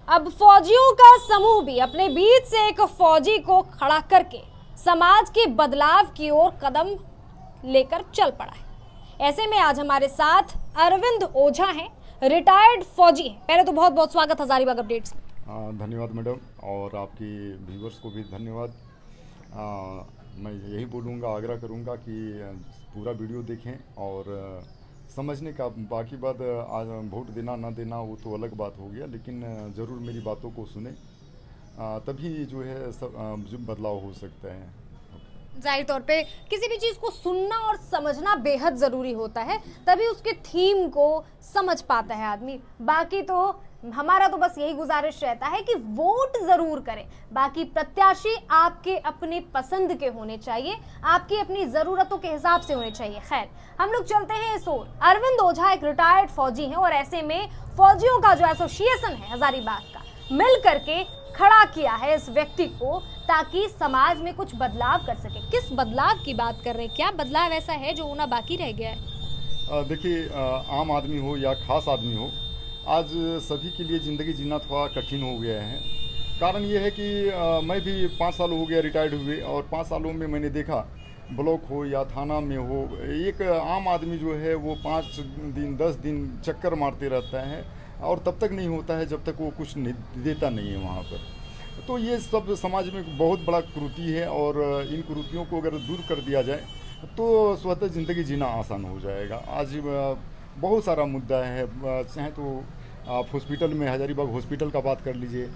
अब फौजियों का समूह भी अपने बीच से एक फौजी को खड़ा करके समाज के बदलाव की ओर कदम लेकर चल पड़ा है। ऐसे में आज हमारे साथ अरविंद ओझा हैं, रिटायर्ड फौजी हैं। पहले तो बहुत बहुत स्वागत हजारीबाग अपडेट्स में। धन्यवाद मैडम, और आपकी व्यूवर्स को भी धन्यवाद। मैं यही बोलूँगा, आग्रह करूँगा कि पूरा वीडियो देखें और समझने का। बाकी बात आज वोट देना ना देना वो तो अलग बात हो गया, लेकिन ज़रूर मेरी बातों को सुने, तभी जो है सब जो बदलाव हो सकता है। जाहिर तौर पे किसी भी चीज़ को सुनना और समझना बेहद ज़रूरी होता है, तभी उसके थीम को समझ पाता है आदमी। बाकी तो हमारा तो बस यही गुजारिश रहता है कि वोट ज़रूर करें। बाकी प्रत्याशी आपके अपने पसंद के होने चाहिए, आपकी अपनी ज़रूरतों के हिसाब से होने चाहिए। खैर, हम लोग चलते हैं इस ओर। अरविंद ओझा एक रिटायर्ड फौजी हैं और ऐसे में फौजियों का जो एसोसिएशन है हजारीबाग का, मिल करके खड़ा किया है इस व्यक्ति को ताकि समाज में कुछ बदलाव कर सके। किस बदलाव की बात कर रहे हैं? क्या बदलाव ऐसा है जो होना बाकी रह गया है? देखिए, आम आदमी हो या खास आदमी हो, आज सभी के लिए ज़िंदगी जीना थोड़ा कठिन हो गया है। कारण ये है कि मैं भी 5 साल हो गया रिटायर्ड हुए, और 5 सालों में मैंने देखा, ब्लॉक हो या थाना में हो, एक आम आदमी जो है वो 5 दिन 10 दिन चक्कर मारते रहता है, और तब तक नहीं होता है जब तक वो कुछ देता नहीं है वहाँ पर। तो ये सब समाज में बहुत बड़ा कुरीति है, और इन कुरीतियों को अगर दूर कर दिया जाए तो स्वतः ज़िंदगी जीना आसान हो जाएगा। आज बहुत सारा मुद्दा है, चाहे तो आप हॉस्पिटल में, हजारीबाग हॉस्पिटल का बात कर लीजिए,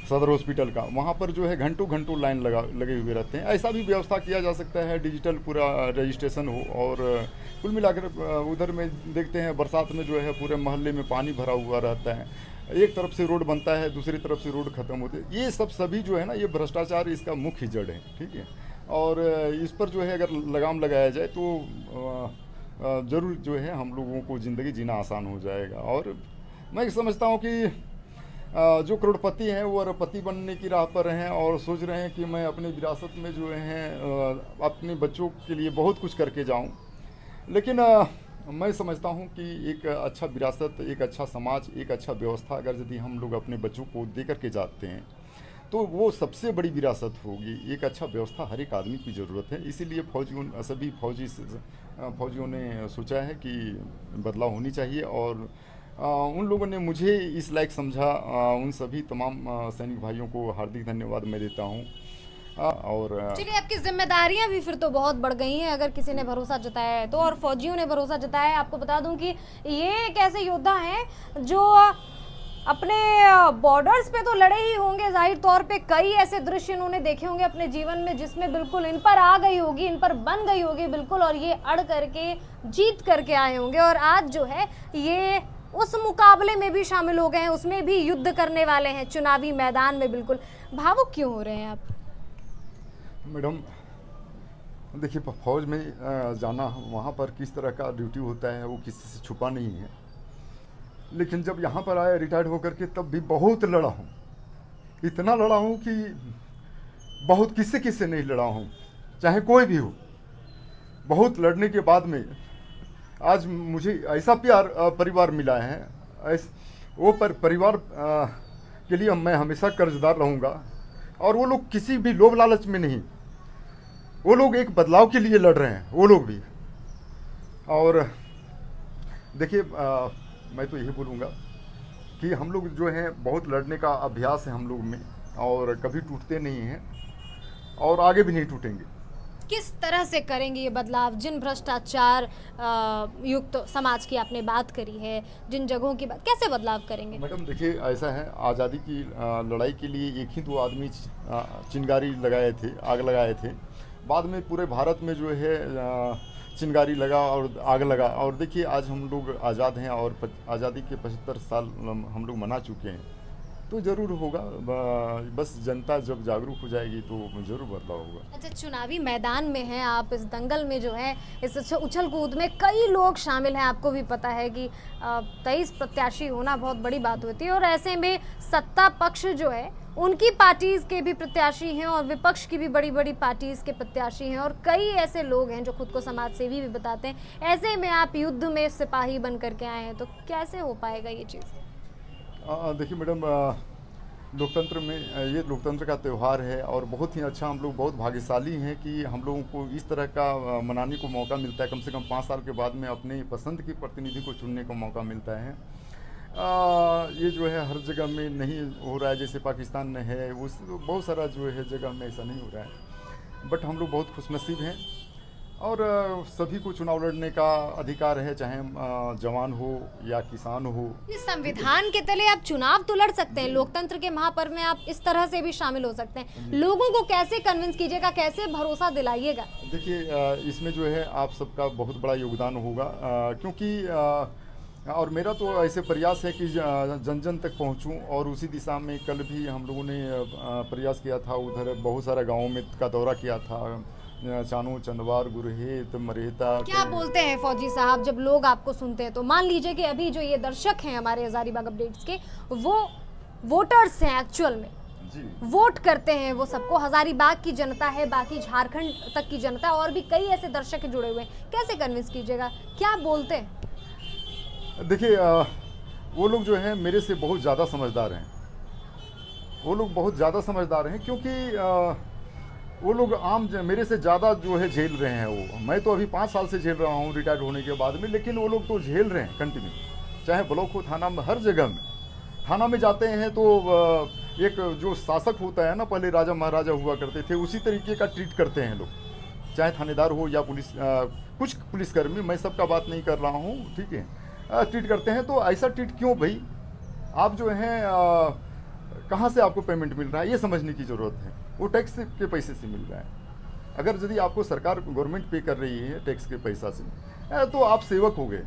सदर हॉस्पिटल का, वहाँ पर जो है घंटों घंटों लाइन लगे हुए रहते हैं। ऐसा भी व्यवस्था किया जा सकता है, डिजिटल पूरा रजिस्ट्रेशन हो। और कुल मिलाकर उधर में देखते हैं बरसात में जो है पूरे मोहल्ले में पानी भरा हुआ रहता है, एक तरफ से रोड बनता है, दूसरी तरफ से रोड ख़त्म होते हैं। ये सब सभी जो है ना, ये भ्रष्टाचार इसका मुख्य जड़ है, ठीक है। और इस पर जो है अगर लगाम लगाया जाए तो ज़रूर जो है हम लोगों को ज़िंदगी जीना आसान हो जाएगा। और मैं समझता हूँ कि जो करोड़पति हैं वो अरबपति बनने की राह पर हैं, और सोच रहे हैं कि मैं अपनी विरासत में जो है अपने बच्चों के लिए बहुत कुछ करके जाऊँ। लेकिन मैं समझता हूँ कि एक अच्छा विरासत, एक अच्छा समाज, एक अच्छा व्यवस्था अगर यदि हम लोग अपने बच्चों को दे करके जाते हैं तो वो सबसे बड़ी विरासत होगी। एक अच्छा व्यवस्था हर एक आदमी की ज़रूरत है। इसीलिए सभी फौजियों ने सोचा है कि बदलाव होनी चाहिए, और उन लोगों ने मुझे इस लायक समझा। उन सभी तमाम सैनिक भाइयों को हार्दिक धन्यवाद मैं देता हूँ। और चलिए, आपकी जिम्मेदारियां भी फिर तो बहुत बढ़ गई हैं अगर किसी ने भरोसा जताया है तो, और फौजियों ने भरोसा जताया है। आपको बता दूं कि ये एक ऐसे योद्धा हैं जो अपने बॉर्डर्स पे तो लड़े ही होंगे, जाहिर तौर पे कई ऐसे दृश्य इन्होंने देखे होंगे अपने जीवन में जिसमें बिल्कुल इन पर आ गई होगी, इन पर बन गई होगी बिल्कुल, और ये अड़ करके जीत करके आए होंगे। और आज जो है ये उस मुकाबले में भी शामिल हो गए हैं, उसमें भी युद्ध करने वाले हैं चुनावी मैदान में। बिल्कुल भावुक क्यों हो रहे हैं आप? मैडम देखिए, फौज में जाना, वहाँ पर किस तरह का ड्यूटी होता है वो किसी से छुपा नहीं है। लेकिन जब यहाँ पर आया रिटायर्ड होकर के, तब भी बहुत लड़ा हूँ, इतना लड़ा हूँ कि बहुत किससे नहीं लड़ा हूँ, चाहे कोई भी हो। बहुत लड़ने के बाद में आज मुझे ऐसा प्यार परिवार मिला है, वो परिवार के लिए मैं हमेशा कर्जदार रहूँगा। और वो लोग किसी भी लोभ लालच में नहीं, वो लोग एक बदलाव के लिए लड़ रहे हैं, वो लोग भी। और देखिए, मैं तो यही बोलूँगा कि हम लोग जो हैं बहुत लड़ने का अभ्यास है हम लोग में, और कभी टूटते नहीं हैं और आगे भी नहीं टूटेंगे। किस तरह से करेंगे ये बदलाव? जिन भ्रष्टाचार युक्त समाज की आपने बात करी है, जिन जगहों की बात, कैसे बदलाव करेंगे? मैडम देखिए, ऐसा है, आज़ादी की लड़ाई के लिए एक ही दो आदमी चिंगारी लगाए थे, आग लगाए थे। बाद में पूरे भारत में जो है चिंगारी लगा और आग लगा। और देखिए, आज हम लोग आज़ाद हैं, और आज़ादी के 75 साल हम लोग मना चुके हैं। तो ज़रूर होगा, बस जनता जब जागरूक हो जाएगी तो ज़रूर बदलाव होगा। अच्छा, चुनावी मैदान में हैं आप, इस दंगल में जो है, इस उछल कूद में कई लोग शामिल हैं। आपको भी पता है कि 23 प्रत्याशी होना बहुत बड़ी बात होती है, और ऐसे में सत्ता पक्ष जो है उनकी पार्टीज़ के भी प्रत्याशी हैं, और विपक्ष की भी बड़ी बड़ी पार्टीज़ के प्रत्याशी हैं, और कई ऐसे लोग हैं जो खुद को समाज सेवी भी बताते हैं। ऐसे में आप युद्ध में सिपाही बन करके आए हैं, तो कैसे हो पाएगा ये चीज़? देखिए मैडम, लोकतंत्र में ये लोकतंत्र का त्यौहार है और बहुत ही अच्छा, हम लोग बहुत भाग्यशाली हैं कि हम लोगों को इस तरह का मनाने को मौका मिलता है। कम से कम 5 साल के बाद में अपने पसंद की प्रतिनिधि को चुनने का मौका मिलता है। ये जो है हर जगह में नहीं हो रहा है, जैसे पाकिस्तान में है, उस बहुत सारा जो है जगह में ऐसा नहीं हो रहा है। बट हम लोग बहुत खुशनसीब हैं और सभी को चुनाव लड़ने का अधिकार है, चाहे जवान हो या किसान हो। इस संविधान के तले आप चुनाव तो लड़ सकते हैं, लोकतंत्र के महापर्व में आप इस तरह से भी शामिल हो सकते हैं। लोगों को कैसे कन्विंस कीजिएगा, कैसे भरोसा दिलाइएगा? देखिए, इसमें जो है आप सबका बहुत बड़ा योगदान होगा, क्योंकि और मेरा तो ऐसे प्रयास है कि जन जन तक पहुंचूं, और उसी दिशा में कल भी हम लोगों ने प्रयास किया था। उधर बहुत सारा गाँव में का दौरा किया था, चानू, चंदवार, गुरहेत, मरेहता। क्या बोलते हैं फौजी साहब जब लोग आपको सुनते हैं? तो मान लीजिए कि अभी जो ये दर्शक हैं हमारे हजारीबाग अपडेट्स के, वो वोटर्स हैं, एक्चुअल में जी वोट करते हैं, वो सबको हजारीबाग की जनता है, बाकी झारखंड तक की जनता, और भी कई ऐसे दर्शक जुड़े हुए हैं। कैसे कन्विंस कीजिएगा, क्या बोलते हैं? देखिए, वो लोग जो हैं मेरे से बहुत ज़्यादा समझदार हैं। वो लोग बहुत ज़्यादा समझदार हैं, क्योंकि वो लोग मेरे से ज़्यादा जो है झेल रहे हैं। वो मैं तो अभी 5 साल से झेल रहा हूँ रिटायर्ड होने के बाद में, लेकिन वो लोग तो झेल रहे हैं कंटिन्यू, चाहे ब्लॉक हो, थाना में, हर जगह में। थाना में जाते हैं तो एक जो शासक होता है ना, पहले राजा महाराजा हुआ करते थे, उसी तरीके का ट्रीट करते हैं लोग, चाहे थानेदार हो या पुलिस, कुछ पुलिसकर्मी, मैं सबका बात नहीं कर रहा हूँ, ठीक है, ट्रीट करते हैं। तो ऐसा ट्रीट क्यों भाई? आप जो हैं कहाँ से आपको पेमेंट मिल रहा है, ये समझने की ज़रूरत है। वो टैक्स के पैसे से मिल रहा है। अगर यदि आपको सरकार, गवर्नमेंट पे कर रही है टैक्स के पैसा से, तो आप सेवक हो गए,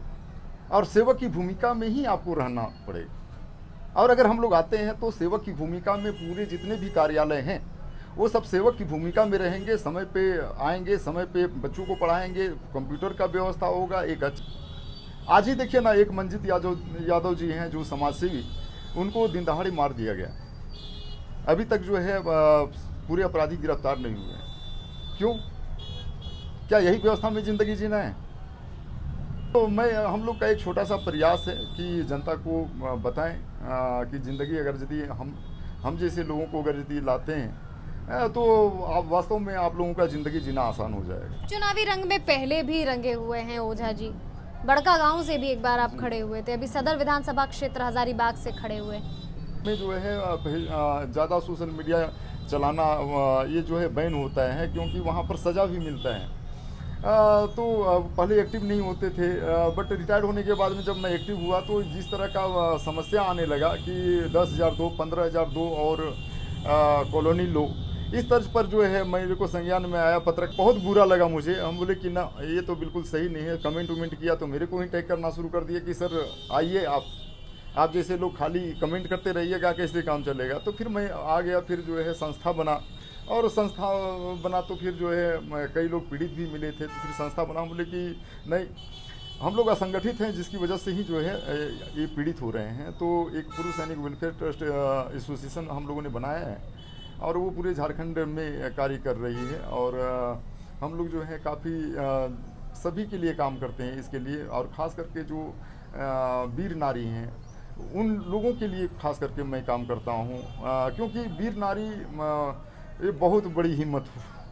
और सेवक की भूमिका में ही आपको रहना पड़ेगा। और अगर हम लोग आते हैं तो सेवक की भूमिका में पूरे जितने भी कार्यालय हैं वो सब सेवक की भूमिका में रहेंगे, समय पे आएंगे, समय पे बच्चों को पढ़ाएंगे, कंप्यूटर का व्यवस्था होगा। आज ही देखिए ना, एक मंजीत यादव जी हैं जो समाजसेवी, उनको दिन दहाड़े मार दिया गया। अभी तक जो है पूरे अपराधी गिरफ्तार नहीं हुए हैं। क्यों? क्या यही व्यवस्था में ज़िंदगी जीना है? तो हम लोग का एक छोटा सा प्रयास है कि जनता को बताएं कि ज़िंदगी अगर यदि हम जैसे लोगों को अगर यदि लाते हैं तो आप वास्तव में आप लोगों का ज़िंदगी जीना आसान हो जाएगा। चुनावी रंग में पहले भी रंगे हुए हैं ओझा जी, बड़का गांव से भी एक बार आप खड़े हुए थे, अभी सदर विधानसभा क्षेत्र हजारीबाग से खड़े हुए। में जो है ज़्यादा सोशल मीडिया चलाना ये जो है बैन होता है, क्योंकि वहाँ पर सज़ा भी मिलता है। तो पहले एक्टिव नहीं होते थे, बट रिटायर्ड होने के बाद में जब मैं एक्टिव हुआ तो जिस तरह का समस्या आने लगा कि 10,000 दो, 15,000 दो और कॉलोनी लो, इस तर्ज पर जो है मेरे को संज्ञान में आया। पत्रक बहुत बुरा लगा मुझे। हम बोले कि ना, ये तो बिल्कुल सही नहीं है। कमेंट वमेंट किया तो मेरे को ही टैग करना शुरू कर दिया कि सर आइए, आप जैसे लोग खाली कमेंट करते रहिएगा, कैसे काम चलेगा? तो फिर मैं आ गया, फिर जो है संस्था बना, और संस्था बना तो फिर जो है कई लोग पीड़ित भी मिले थे, तो फिर संस्था बना। बोले कि नहीं, हम लोग असंगठित हैं, जिसकी वजह से ही जो है ये पीड़ित हो रहे हैं। तो एक पूर्व सैनिक वेलफेयर ट्रस्ट एसोसिएशन हम लोगों ने बनाया है, और वो पूरे झारखंड में कार्य कर रही है। और हम लोग जो है काफ़ी सभी के लिए काम करते हैं इसके लिए, और ख़ास करके जो वीर नारी हैं उन लोगों के लिए खास करके मैं काम करता हूँ, क्योंकि वीर नारी ये बहुत बड़ी हिम्मत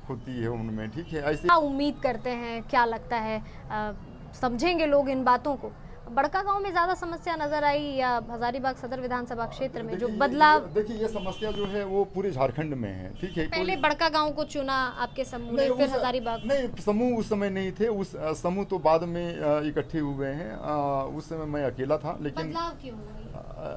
होती है उनमें, ठीक है। ऐसे क्या उम्मीद करते हैं, क्या लगता है समझेंगे लोग इन बातों को? बड़का गांव में ज़्यादा समस्या नजर आई या हजारीबाग सदर विधानसभा क्षेत्र में जो बदलाव? देखिए, ये समस्या जो है वो पूरे झारखंड में है, ठीक है। पहले बड़का गांव को चुना आपके समूह ने, फिर हजारीबाग? नहीं, समूह उस समय नहीं थे, उस समूह तो बाद में इकट्ठे हुए हैं। उस समय मैं अकेला था, लेकिन बदलाव क्यों हुआ?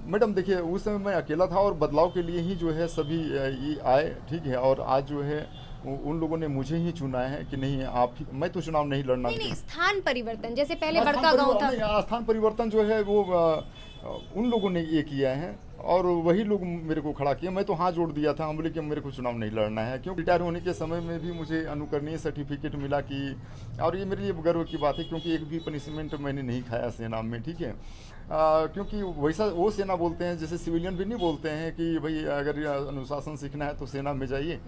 मैडम देखिए, उस समय मैं अकेला था और बदलाव के लिए ही जो है सभी ये आए, ठीक है। और आज जो है उन लोगों ने मुझे ही चुना है कि नहीं आप ही, मैं तो चुनाव नहीं लड़ना। नहीं, स्थान परिवर्तन, जैसे पहले बड़का गांव था, स्थान परिवर्तन जो है वो उन लोगों ने ये किया है, और वही लोग मेरे को खड़ा किया। मैं तो हाथ जोड़ दिया था, हम बोले कि मेरे को चुनाव नहीं लड़ना है, क्योंकि रिटायर होने के समय में भी मुझे अनुकरणीय सर्टिफिकेट मिला कि, और ये मेरे लिए गर्व की बात है, क्योंकि एक भी पनिशमेंट मैंने नहीं खाया सेना में, ठीक है। क्योंकि वैसा वो सेना बोलते हैं जैसे सिविलियन भी नहीं बोलते हैं कि भाई अगर ये अनुशासन सीखना है तो सेना में जाइए।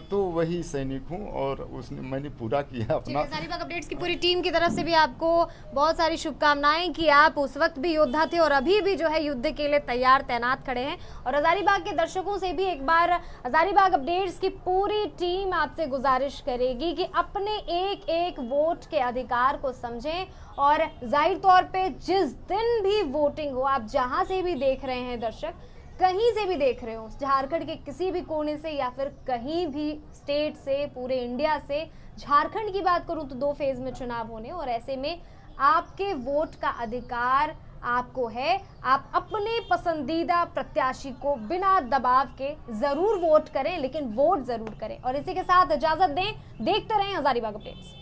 तो वही सैनिक हूँ और उसने मैंने पूरा किया अपना। हजारीबाग अपडेट्स की पूरी टीम की तरफ से भी आपको बहुत सारी शुभकामनाएं कि आप उस वक्त भी योद्धा थे और अभी भी जो है युद्ध के लिए तैयार तैनात खड़े हैं। और हजारीबाग के दर्शकों से भी एक बार हजारीबाग अपडेट्स की पूरी टीम आपसे गुजारिश करेगी कि अपने एक एक वोट के अधिकार को समझें और जाहिर तौर पे जिस दिन भी वोटिंग हो, आप जहां से भी देख रहे हैं दर्शक, कहीं से भी देख रहे हो, झारखंड के किसी भी कोने से या फिर कहीं भी स्टेट से, पूरे इंडिया से, झारखंड की बात करूं तो 2 फेज में चुनाव होने और ऐसे में आपके वोट का अधिकार आपको है। आप अपने पसंदीदा प्रत्याशी को बिना दबाव के जरूर वोट करें, लेकिन वोट जरूर करें। और इसी के साथ इजाजत दें, देखते रहें हजारीबाग अपडेट्स।